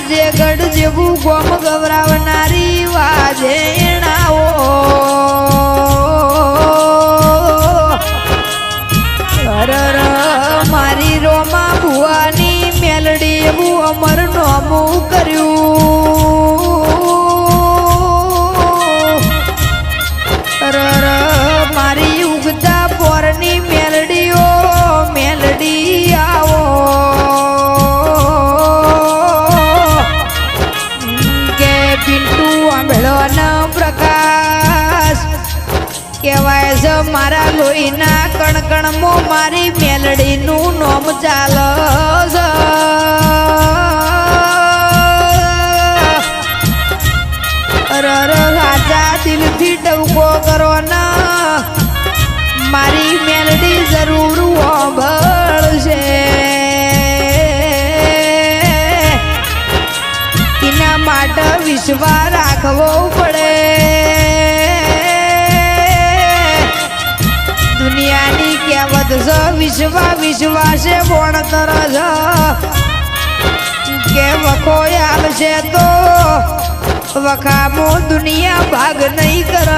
વજેગઢ જેવું ગોમ ગવરાવનારી વાજેણાઓ હરર મારી રોમા ભુવાની મેલડી એવું અમર નોમું કર્યું હરર મારી ઉગતા પોરની મેલડીઓ મેલડી આવો કે પિન્ટુ આંબળોનો પ્રકાશ કહેવાય છે મારા લોહીના કણકણમાં મારી મેલડીનું નોમ ચાલે છે રાજા દિલથી ટવકો કરો ના મારી મેલડી જરૂર હોંભળશે એના માટે વિશ્વાસ રાખવો પડે દુનિયાની કહેવત છે વિશ્વાસે ભણતર છે કે વખો આવશે તો વખામો દુનિયા ભાગ નહીં કર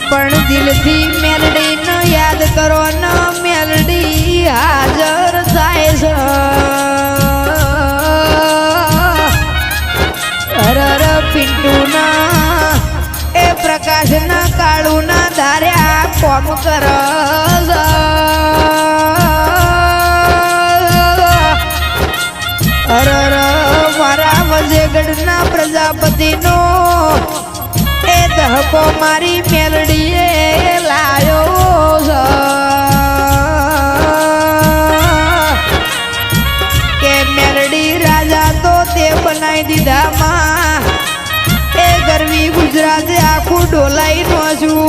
પણ દિલથી મેલડીને યાદ કરો ન મેલડી હાજર થાય છે હરર પિન્ટુના એ પ્રકાશના કાળુના ધાર્યા કોમ કર હરર મારા વજેગઢના પ્રજાપતિનો એ દહકો મારી મેલડીએ લાયો કે મેલડી રાજા તો તે બનાવી દીધામાં એ ગરવી ગુજરાતે આખું ડોલાઈ નો છું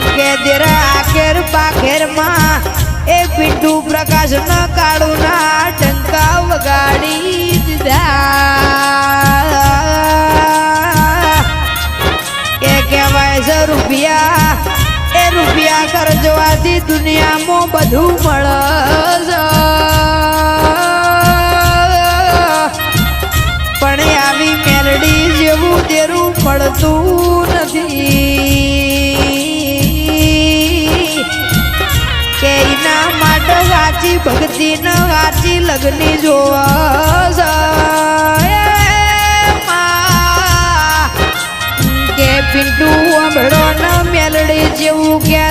કે દેરા આખેર પાખેરમાં એ પિન્ટુ પ્રકાશ ન કાળું ના ટંકા વગાડી દીધા એ કહેવાય છે રૂપિયા ખર્ચવાથી દુનિયામાં બધું મળે પણ આવી મેલડી જેવું તેરું મળતું નથી કે એના માટે સાચી ભક્તિ ન સાચી લગની જોવા કે પિન્ટુ અમળો ન મેલડી જેવું કે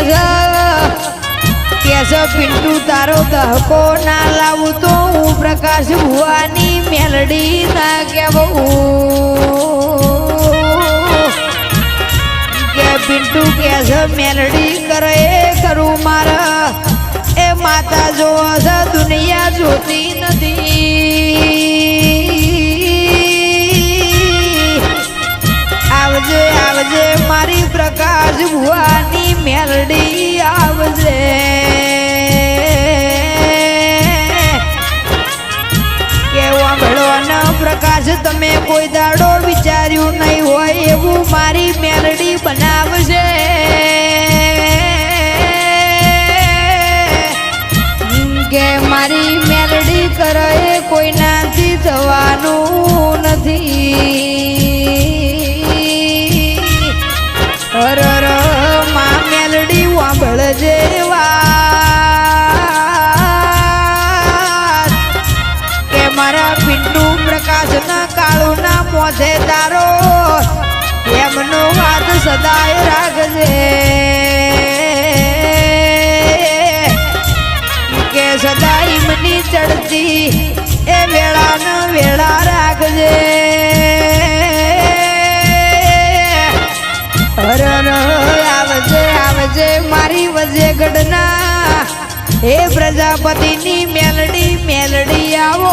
છે પિન્ટુ તારો દહકો ના લાવું તો હું પ્રકાશ ભુવાની મેલડી ના કહેવું કે પિન્ટુ કે છે મેલડી કરે કરું મારા એ માતા જો દુનિયા જોતી નથી આવજે આવજે મારી પ્રકાશ ભુવાની મેલડી આવજે કેવા ભળવાનો પ્રકાશ તમે કોઈ દાડો વિચાર્યું નહીં હોય એવું મારી મેલડી બનાવશે કે મારી મેલડી કરે કોઈ નાથી થવાનું નથી હરર માં મેલડી વાંભળજે વાત કે મારા પિન્ટુ પ્રકાશ ના કાળું ના મોઢે તારો એમનો વાત સદાય રાખજે કે સદાય મની ચડતી એ વેળા વેળા રાખજે હરર આવજે આવજે મારી વજેગઢના હે પ્રજાપતિની મેલડી મેલડી આવો